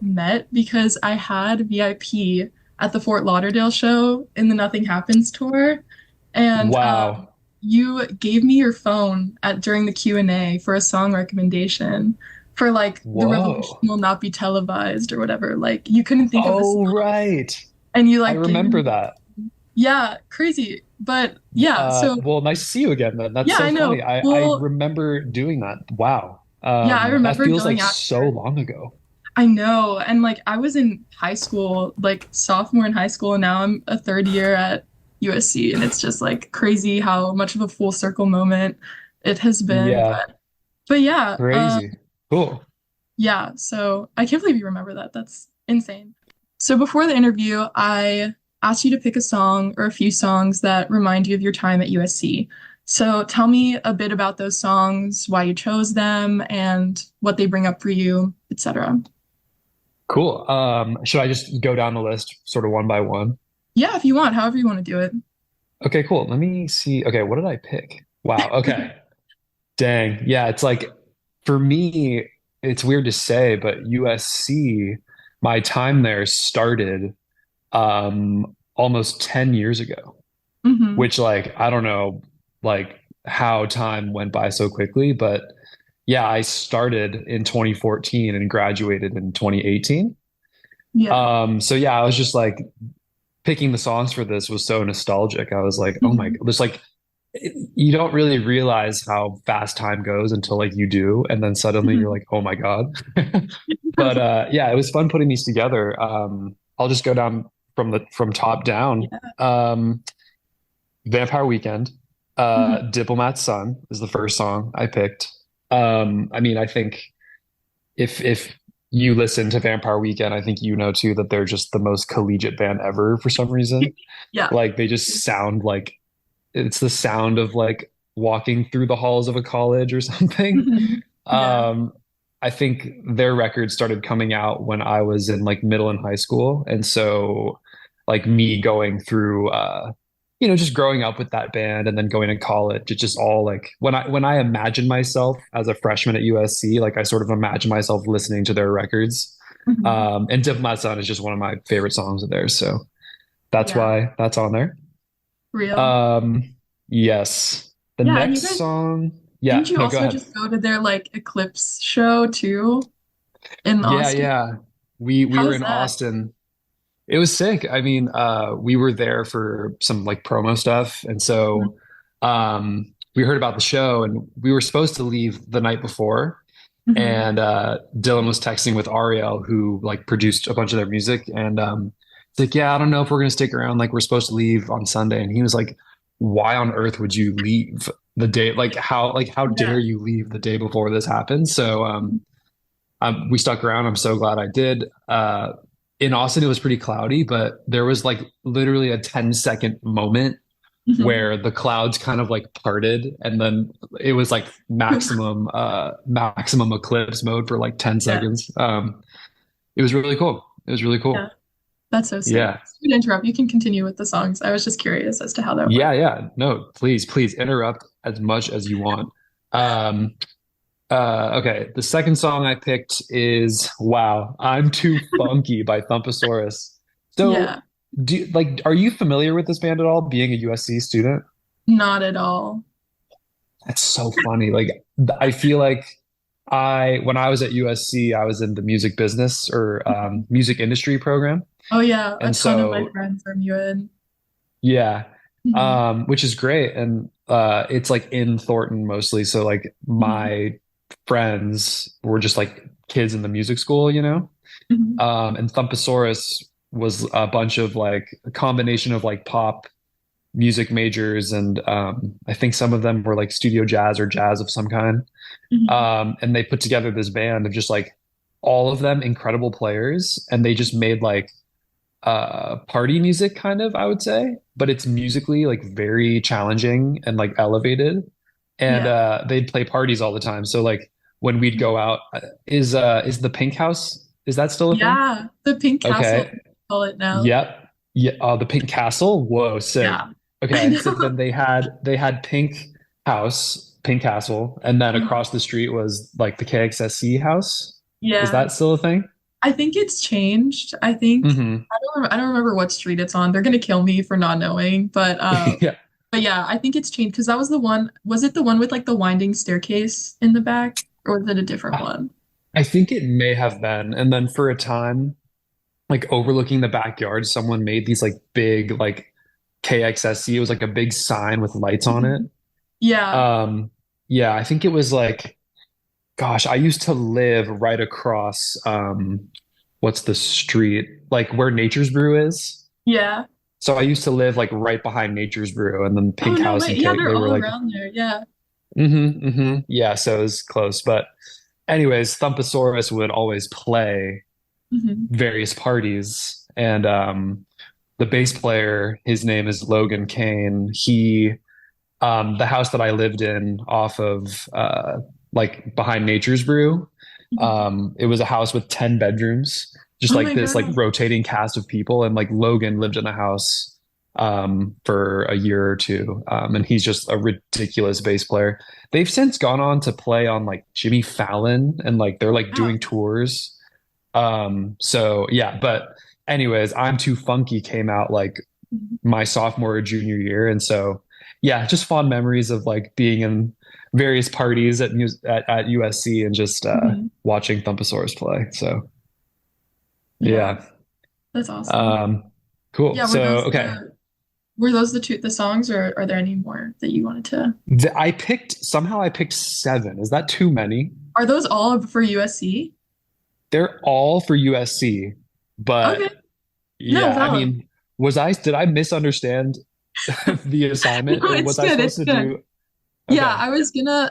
met because I had VIP at the Fort Lauderdale show in the Nothing Happens tour, and Wow. you gave me your phone at during the Q&A for a song recommendation for like The Revolution Whoa. Will Not Be Televised or whatever. Like you couldn't think of the Oh, song, right. and you I like gave remember me that. yeah, crazy. But yeah, so Well, nice to see you again then. That's yeah, so I funny. know. I Well, remember doing that. Wow. yeah, I That remember feels like going so after. long ago. I know. And like I was in high school, like sophomore in high school, and now I'm a third year at USC, and it's just like crazy how much of a full circle moment it has been. Yeah, But yeah, crazy. Cool. yeah, so I can't believe you remember that. That's insane. So before the interview, I asked you to pick a song or a few songs that remind you of your time at USC. So tell me a bit about those songs, why you chose them, and what they bring up for you, etc. Cool. Should I just go down the list sort of one by one? Yeah, if you want, however you want to do it. Okay, cool. Let me see. Okay, what did I pick? Wow. Okay. Dang. Yeah, it's like for me, it's weird to say, but USC, my time there started almost 10 years ago, Hmm. which like I don't know like how time went by so quickly, but yeah, I started in 2014 and graduated in 2018. Yeah. So yeah, I was just like picking the songs for this was so nostalgic. I was like, oh my, Hmm. there's like you don't really realize how fast time goes until like you do, and then suddenly you're Hmm. like, oh my God. But yeah, it was fun putting these together. I'll just go down from top down. Yeah. Um, Vampire Weekend, Hmm. Diplomat's Son is the first song I picked. I mean, I think if you listen to Vampire Weekend, I think you know too that they're just the most collegiate band ever for some reason. Yeah. Like they just sound like it's the sound of like walking through the halls of a college or something. Hmm. Yeah. Um, I think their records started coming out when I was in like middle and high school. And so like me going through just growing up with that band and then going to college, it just all like when I imagine myself as a freshman at USC, like I sort of imagine myself listening to their records. Hmm. And Diplomat Son is just one of my favorite songs of theirs. So that's Yeah. why that's on there. Real. Um, yes. The Yeah, and you next guys song, yeah, didn't you no, go also ahead. just go to their like eclipse show too in Yeah, Austin? yeah. We How were was in that? Austin. It was sick. I mean, we were there for some like promo stuff, and so we heard about the show, and we were supposed to leave the night before. Hmm. And Dylan was texting with Ariel, who like produced a bunch of their music, and it's like, yeah, I don't know if we're gonna stick around. Like, we're supposed to leave on Sunday, and he was like, "Why on earth would you leave the day? Like how Yeah. dare you leave the day before this happened?" So we stuck around. I'm so glad I did. In Austin, it was pretty cloudy, but there was like literally a 10-second moment Hmm. where the clouds kind of like parted, and then it was like maximum eclipse mode for like 10 Yeah. seconds. It was really cool. It was really Yeah. cool. That's so sick. Yeah. Sorry to interrupt. You can continue with the songs. I was just curious as to how that Yeah, worked. yeah. No, please interrupt as much as you want. Um, okay, the second song I picked is Wow, I'm Too Funky by Thumpasaurus. So, Yeah. are you familiar with this band at all, being a USC student? Not at all. That's so funny. Like, I feel like when I was at USC, I was in the music business or Mhm. music industry program. Oh yeah, a And ton of my so, friends are MUN. yeah, Hmm. which is great. And it's like in Thornton mostly. So, like, Hmm. my friends were just like kids in the music school. Hmm. And Thumpasaurus was a bunch of like a combination of like pop music majors, and I think some of them were like studio jazz or jazz of some kind. Hmm. And they put together this band of just like all of them incredible players, and they just made like party music kind of, I would say, but it's musically like very challenging and like elevated. And Yeah. they'd play parties all the time. So like when we'd go out, is the Pink House, is that still a thing? Yeah. The Pink Castle, Okay. they call it now. Yep. Yeah. The Pink Castle. Whoa, sick. Yeah. I Okay. So know. then they had Pink House, Pink Castle, and then Mhm. across the street was like the KXSC house. Is Yeah. that still a thing? I think it's changed. I think Hmm. I don't remember what street it's on. They're gonna kill me for not knowing, Yeah. but yeah, I think it's changed because that was the one. Was it the one with like the winding staircase in the back, or was it a different one? I think it may have been. And then for a time, like overlooking the backyard, someone made these like big like KXSC. It was like a big sign with lights on it. Mhm. Yeah. Um, yeah, I think it was like, gosh, I used to live right across what's the street? Like where Nature's Brew is. Yeah. So I used to live like right behind Nature's Brew and then Oh Pink no House way. and Yeah, Cake. they're They were all like, around there. Yeah. yeah, so it was close. But anyways, Thumpasaurus would always play Hmm. various parties. And the bass player, his name is Logan Kane. The house that I lived in off of like behind Nature's Brew, Hmm. it was a house with 10 bedrooms, just Oh like my this like God. rotating cast of people. And like Logan lived in the house for a year or two. And he's just a ridiculous bass player. They've since gone on to play on like Jimmy Fallon and like they're like Wow. doing tours. So yeah, but anyways, I'm Too Funky came out like Mhm. my sophomore or junior year. And so yeah, just fond memories of like being in various parties at USC and just Mhm. watching Thumpasaurus play. So Yeah, yeah. that's awesome. Um cool. Yeah, So okay. were those the songs, or are there any more that you wanted to? I picked seven. Is that too many? Are those all for USC? They're all for USC, Okay. but No, yeah, I valid. mean, did I misunderstand the assignment No, or was it's I good. supposed It's to good. do? Yeah, Okay,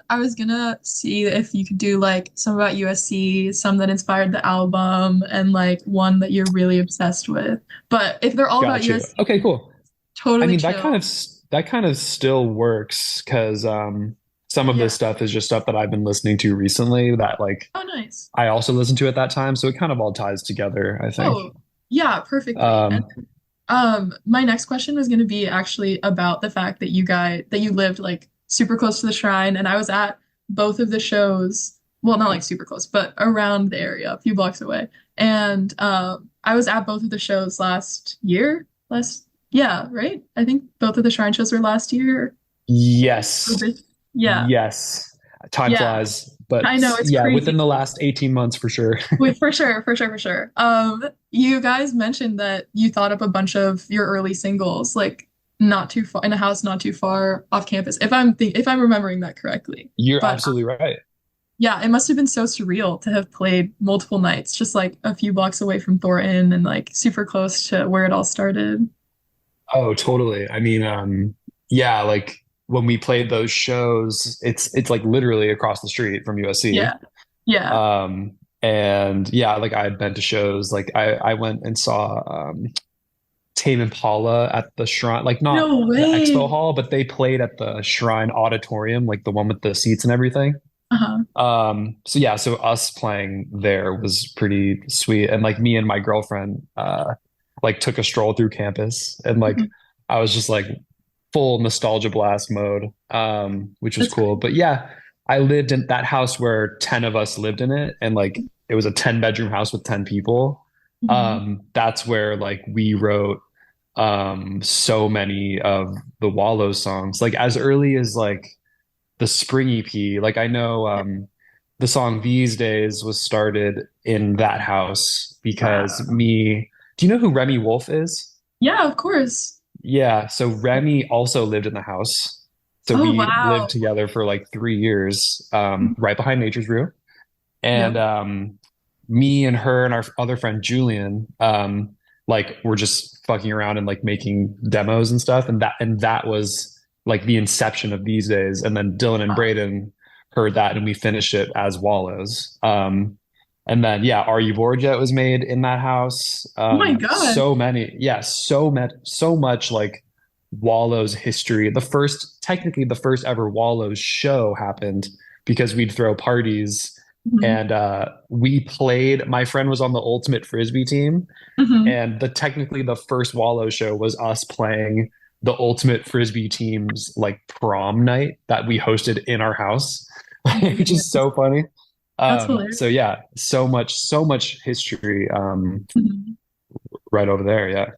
I was gonna see if you could do like some about USC, some that inspired the album, and like one that you're really obsessed with. But if they're all about got you. Okay, USC, cool. I totally mean, chill. that kind of still works because some of this Yeah. stuff is just stuff that I've been listening to recently that like Oh, nice. I also listened to at that time, so it kind of all ties together, I think. Oh, yeah, perfectly. And Um, my next question was going to be actually about the fact that you lived like super close to the shrine, and I was at both of the shows. Well, not like super close, but around the area, a few blocks away. And I was at both of the shows last year. Yeah, right? I think both of the shrine shows were last year. Or yes, yeah, yes, time yeah. flies, but I know it's yeah, within crazy. the last 18 months for sure. Wait, for sure, for sure, for sure. You guys mentioned that you thought up a bunch of your early singles, like not too far in a house not too far off campus, if I'm remembering that correctly. You're But absolutely right. yeah, it must have been so surreal to have played multiple nights, just like a few blocks away from Thornton and like super close to where it all started. Oh, totally. I mean, yeah, like when we played those shows, it's like literally across the street from USC. Yeah, yeah. And yeah, like I had been to shows. Like I went and saw Tame Impala at the Shrine, like not No the Expo way. Hall, but they played at the Shrine Auditorium, like the one with the seats and everything. Uh-huh. So yeah, so us playing there was pretty sweet. And like me and my girlfriend like took a stroll through campus and like Mhm. I was just like full nostalgia blast mode, which was That's cool. great. But yeah, I lived in that house where 10 of us lived in it, and like it was a 10-bedroom house with 10 people. Mhm. That's where like we wrote so many of the Wallows songs, like as early as like the Spring EP. Like I know the song These Days was started in that house because Wow. do you know who Remy Wolf is? Yeah, of course. Yeah, so Remy also lived in the house. So Oh, we lived wow. together for like 3 years, right behind Nature's Brew. And Yep. me and her and our other friend Julian, like were just fucking around and like making demos and stuff. And that was like the inception of These Days. And then Dylan and Wow. Braden heard that and we finished it as Wallows. And then yeah, Are You Bored Yet was made in that house. Oh my God. So much like Wallows history. Technically the first ever Wallows show happened because we'd throw parties Mhm. and we played. My friend was on the ultimate frisbee team, Mhm. and technically the first Wallow show was us playing the ultimate frisbee team's like prom night that we hosted in our house, Oh my which is goodness. so funny. That's So hilarious. yeah, so much history Mhm. right over there. Yeah.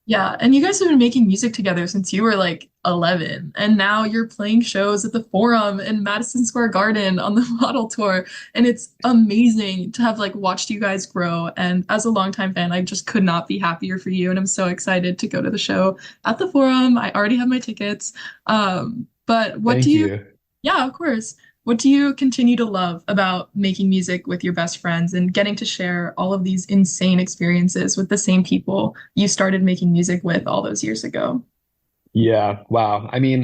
Yeah, and you guys have been making music together since you were like 11, and now you're playing shows at the Forum in Madison Square Garden on the model tour, and it's amazing to have like watched you guys grow. And as a longtime fan, I just could not be happier for you, and I'm so excited to go to the show at the Forum. I already have my tickets. But what do Thank you, you. yeah, of course. What do you continue to love about making music with your best friends and getting to share all of these insane experiences with the same people you started making music with all those years ago? Yeah. Wow. I mean,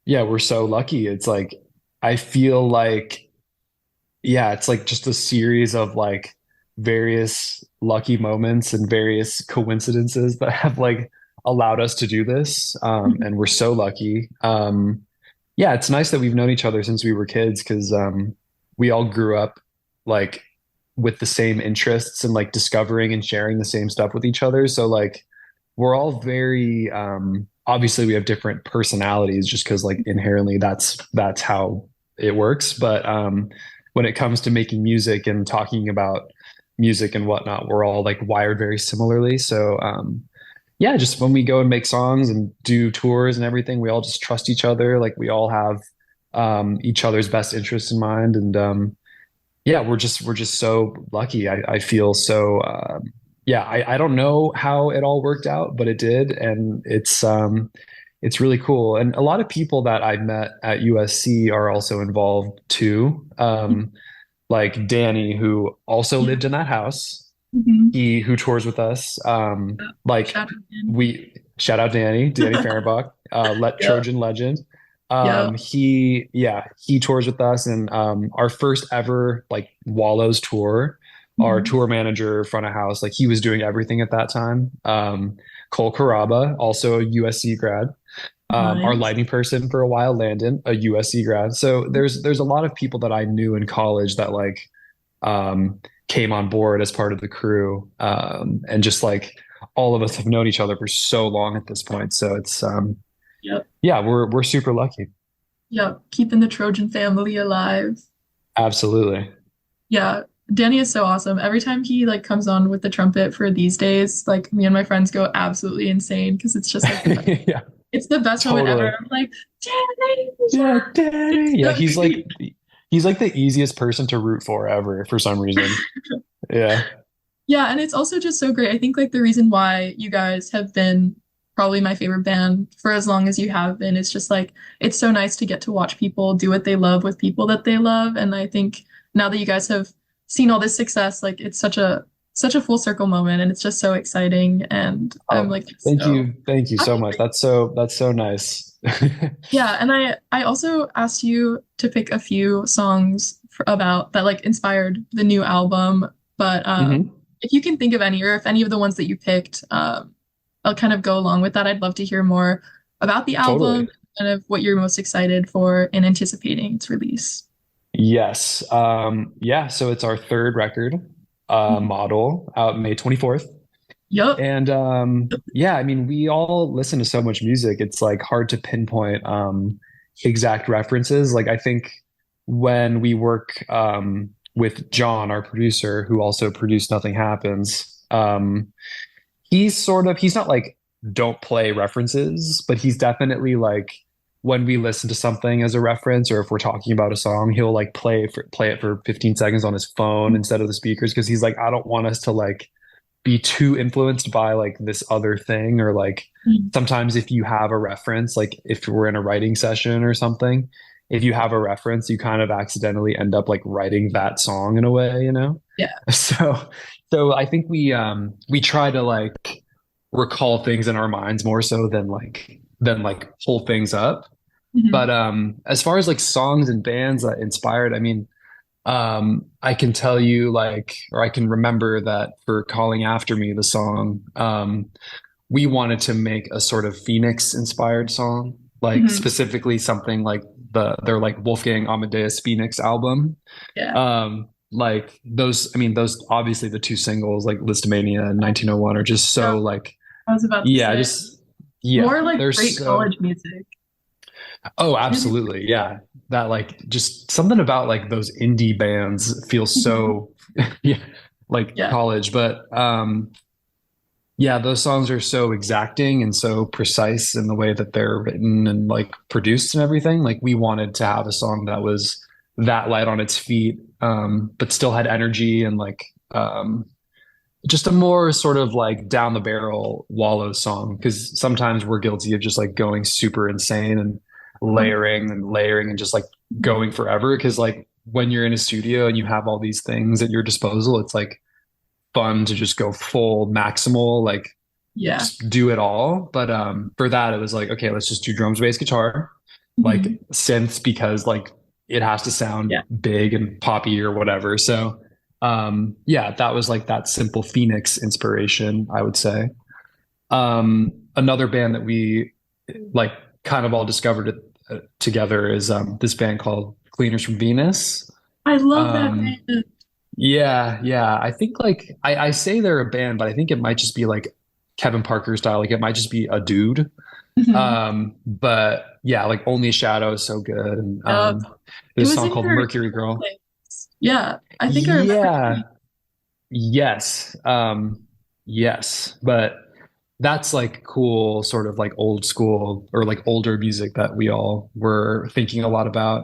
yeah, we're so lucky. It's like I feel like yeah, it's like just a series of like various lucky moments and various coincidences that have like allowed us to do this. And we're so lucky. Yeah, it's nice that we've known each other since we were kids because we all grew up like with the same interests and like discovering and sharing the same stuff with each other. So like we're all very obviously we have different personalities just because like inherently that's how it works. But when it comes to making music and talking about music and whatnot, we're all like wired very similarly. So yeah, just when we go and make songs and do tours and everything, we all just trust each other. Like we all have each other's best interests in mind, and yeah, we're just so lucky. I feel so. Yeah, I don't know how it all worked out, but it did, and it's really cool. And a lot of people that I met at USC are also involved too. Like Danny, who also Yeah. lived in that house Mhm. he who tours with us. Yeah. Like Shout out again. we shout out Danny Fehrenbach, let Yeah. Trojan legend. Yeah. He tours with us, and our first ever like Wallows tour, our Mhm. tour manager, front of house, like he was doing everything at that time. Cole Caraba, also a USC grad. Our Nice. lighting person for a while, Landon, a USC grad. So there's a lot of people that I knew in college that like came on board as part of the crew. And just like all of us have known each other for so long at this point. So it's Yep. yeah, we're super lucky. Yep. Keeping the Trojan family alive. Absolutely. Yeah. Danny is so awesome. Every time he like comes on with the trumpet for these days, like me and my friends go absolutely insane because it's just like the best. Yeah, It's the best moment ever. totally. I'm like, Danny, Yeah, yeah. It's Daddy. Yeah, so great. he's like the easiest person to root for ever for some reason. Yeah. Yeah, and it's also just so great. I think like the reason why you guys have been probably my favorite band for as long as you have been is just like it's so nice to get to watch people do what they love with people that they love. And I think now that you guys have seen all this success, like it's such a full circle moment and it's just so exciting. And I'm Oh, like so thank you so happy much. for you. That's so nice. Yeah, and I also asked you to pick a few songs about that like inspired the new album, but Hmm. if you can think of any or if any of the ones that you picked, I'll kind of go along with that. I'd love to hear more about the album, Totally. kind of what you're most excited for and anticipating its release. Yes. Yeah, so it's our third record, Mhm. Model, out May 24th. Yup. And yeah, I mean, we all listen to so much music. It's like hard to pinpoint exact references. Like I think when we work with John, our producer, who also produced Nothing Happens, he's not like don't play references, but he's definitely like when we listen to something as a reference or if we're talking about a song, he'll like play it for 15 seconds on his phone instead of the speakers because he's like, I don't want us to like be too influenced by like this other thing or like Mhm. sometimes if you have a reference, like if we're in a writing session or something, if you have a reference, you kind of accidentally end up like writing that song in a way, you know? Yeah. So I think we try to like recall things in our minds more so than like pull things up. But Mhm. as far as like songs and bands that inspired, I mean, I can tell you like or I can remember that for Calling After Me, the song, we wanted to make a sort of Phoenix inspired song, like Mhm. specifically something like their like Wolfgang Amadeus Phoenix album. Yeah. Like those, I mean, those obviously the two singles like Listomania and 1901 are just Yeah. so like, I was about to yeah, say just yeah, more like they're great so college music. Oh, Really? absolutely. Yeah. That like just something about like those indie bands feels Mhm. so yeah, like Yeah. college, but yeah, those songs are so exacting and so precise in the way that they're written and like produced and everything. Like we wanted to have a song that was that light on its feet, but still had energy and like just a more sort of like down the barrel wallow song. Because sometimes we're guilty of just like going super insane and layering and just like going forever. Because like when you're in a studio and you have all these things at your disposal, it's like fun to just go full maximal, like Yeah. just do it all. But for that, it was like, okay, let's just do drums, bass, guitar, like Mhm. synths because like it has to sound Yeah. big and poppy or whatever. So yeah, that was like that simple Phoenix inspiration, I would say. Another band that we like kind of all discovered it together is this band called Cleaners from Venus. I love that Um, band. yeah, yeah. I think like I say they're a band, but I think it might just be like Kevin Parker style. Like it might just be a dude. Mhm. But yeah, like Only a Shadow is so good. And Yup. It there's a was song in called your Mercury Girl. playlist. Yeah. I think I remember Yeah, hearing. yes. Yes. But that's like cool, sort of like old school or like older music that we all were thinking a lot about.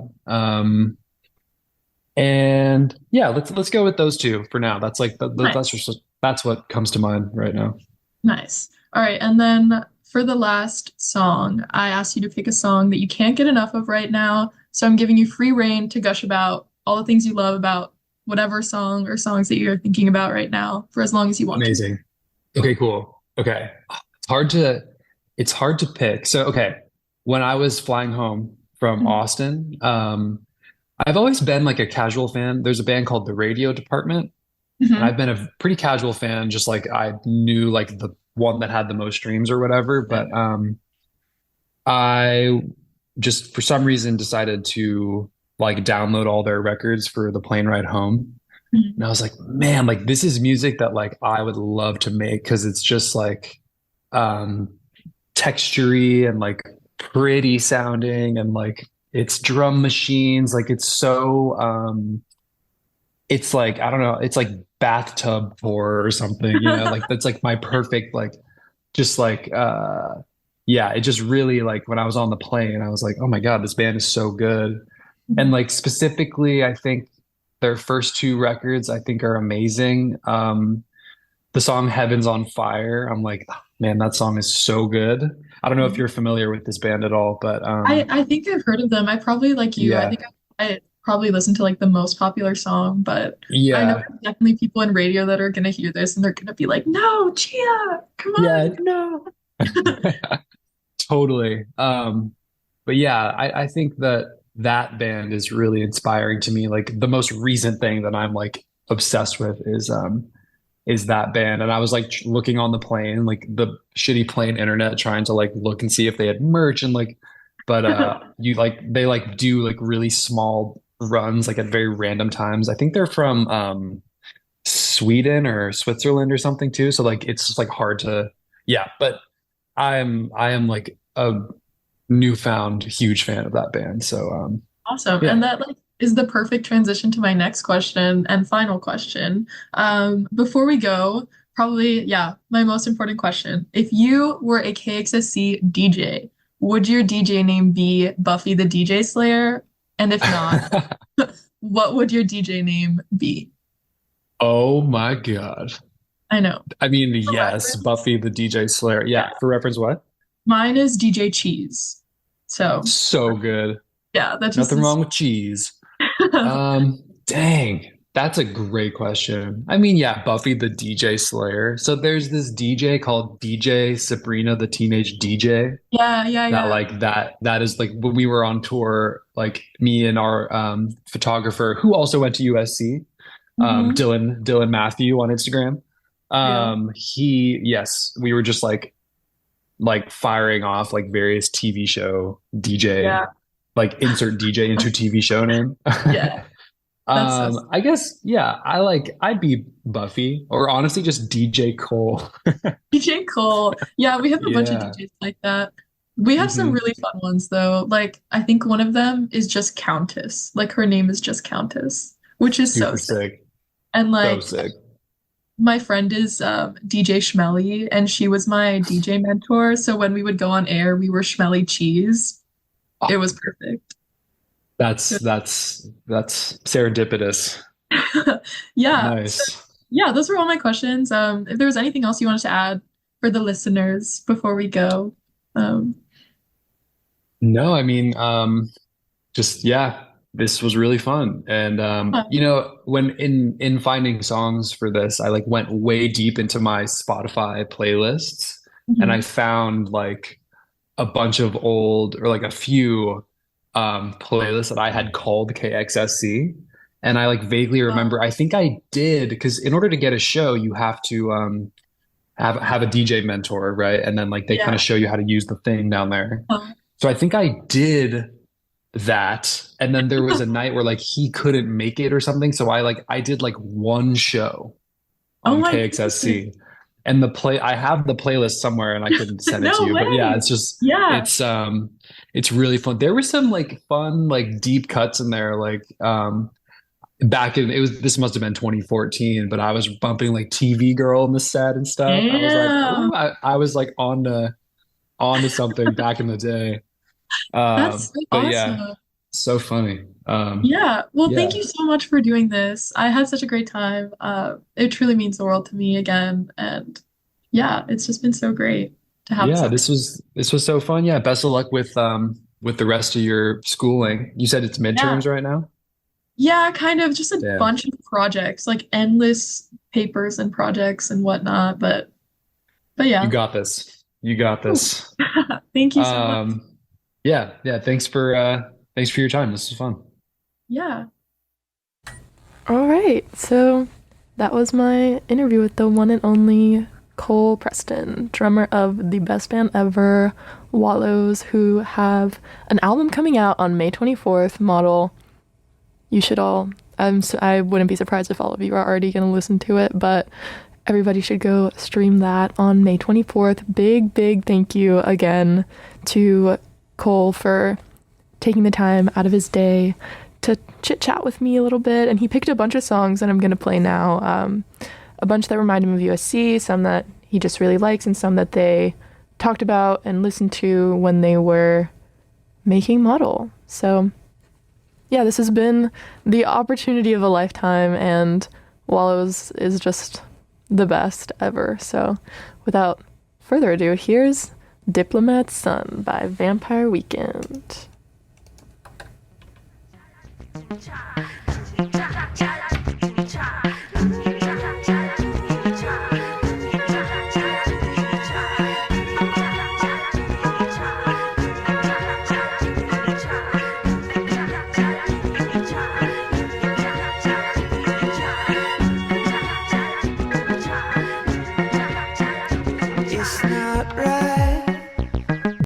And yeah, let's go with those two for now. That's like that's Nice. just that's what comes to mind right now. Nice. All right. And then for the last song, I asked you to pick a song that you can't get enough of right now. So I'm giving you free reign to gush about all the things you love about whatever song or songs that you're thinking about right now for as long as you want to. Amazing. Okay, cool. Okay. It's hard to it's hard to pick. So okay, when I was flying home from Mhm. Austin, I've always been like a casual fan. There's a band called The Radio Department, and Mhm. I've been a pretty casual fan, just like I knew like the one that had the most streams or whatever. Yeah. But I just for some reason decided to like download all their records for the plane ride home. Mhm. And I was like, man, like this is music that like I would love to make because it's just like um textury and like pretty sounding and like it's drum machines. Like it's so it's like I don't know, it's like bathtub horror or something, you know, like that's like my perfect like just like yeah, it just really like when I was on the plane, I was like, oh my God, this band is so good. And Mhm. like specifically, I think their first two records I think are amazing. The song Heaven's on Fire, I'm like, "Oh, man, that song is so good. I don't know if Mhm. you're familiar with this band at all, but I think I've heard of them. I probably like you. I yeah, think I probably listened to like the most popular song, but I know yeah, there's definitely people in radio that are gonna hear this and they're gonna be like, "No, Chia, come yeah, on." no. Totally. But yeah, I think that that band is really inspiring to me. Like the most recent thing that I'm like obsessed with is that band. And I was like looking on the plane, like the shitty plane internet, trying to like look and see if they had merch and like, but you like they like do like really small runs like at very random times. I think they're from Sweden or Switzerland or something too. So like it's just like hard to yeah, but I am like a newfound huge fan of that band. So Awesome. And yeah. that like is the perfect transition to my next question and final question. Before we go, probably, yeah, my most important question. If you were a KXSC DJ, would your DJ name be Buffy the DJ Slayer? And if not, what would your DJ name be? Oh my God. I know. I mean, For yes, reference, Buffy the DJ Slayer. yeah, Yeah, for reference, what? mine is DJ Cheese. So, So good. yeah, that just Nothing is. wrong with cheese. Dang, that's a great question. I mean, yeah, Buffy the DJ Slayer. So there's this DJ called DJ Sabrina the Teenage DJ Yeah, yeah, that yeah. like that is like when we were on tour, like me and our photographer who also went to USC, Hmm. Dylan Matthew on Instagram. Yeah. He yes, we were just like firing off like various TV show DJ, Yeah. like insert DJ into TV show name. Yeah. That's so I guess yeah, I'd be Buffy or honestly just DJ Cole. DJ Cole. Yeah, we have a bunch of Yeah. DJs like that. We have some Hmm. really fun ones though. Like I think one of them is just Countess. Like her name is just Countess, which is so Super sick. sick. And So like sick. my friend is DJ Schmelly, and she was my DJ mentor. So when we would go on air, we were Schmelly Cheese. It was perfect. That's serendipitous. Yeah. So Nice. yeah, those were all my questions. If there was anything else you wanted to add for the listeners before we go, um, No, I mean, just yeah, this was really fun. And uh, you know, when in finding songs for this, I like went way deep into my Spotify playlists and I mhm. found like a bunch of old or like a few playlists that I had called KXSC. And I like vaguely remember, I think I did because in order to get a show, you have to have a DJ mentor, right? And then like they kind Yeah. of show you how to use the thing down there. Uh, So I think I did that. And then there was a night where like he couldn't make it or something. So I did like one show oh on my goodness. KXSC. And I have the playlist somewhere and I can send it to No you. But yeah, way. Yeah. it's really fun. There were some like fun, like deep cuts in there. Like back in it was this must have been 2014, but I was bumping like TV Girl in the set and stuff. I was like, Damn. oh, I was like on to something back in the day. That's so But yeah, awesome. so funny. Yeah. Well, thank Yeah. you so much for doing this. I had such a great time. It truly means the world to me again. And yeah, it's just been so great to have this Yeah, opportunity. this was so fun. Yeah, best of luck with the rest of your schooling. You said it's Yeah. midterms right now? Yeah, kind of just a Damn. bunch of projects, like endless papers and projects and whatnot. But You yeah. got this. You got this. Thank you so much. Um yeah, thanks for your time. This was fun. Yeah. All right, so that was my interview with the one and only Cole Preston, drummer of the best band ever, Wallows, who have an album coming out on May 24th, Model. You should all, I wouldn't be surprised if all of you are already going to listen to it, but everybody should go stream that on May 24th. Big thank you again to Cole for taking the time out of his day to chit chat with me a little bit. And he picked a bunch of songs that I'm going to play now. A bunch that remind him of USC, some that he just really likes, and some that they talked about and listened to when they were making Model. So, yeah, this has been the opportunity of a lifetime, and Wallows is just the best ever. So, without further ado, here's Diplomat's Son by Vampire Weekend.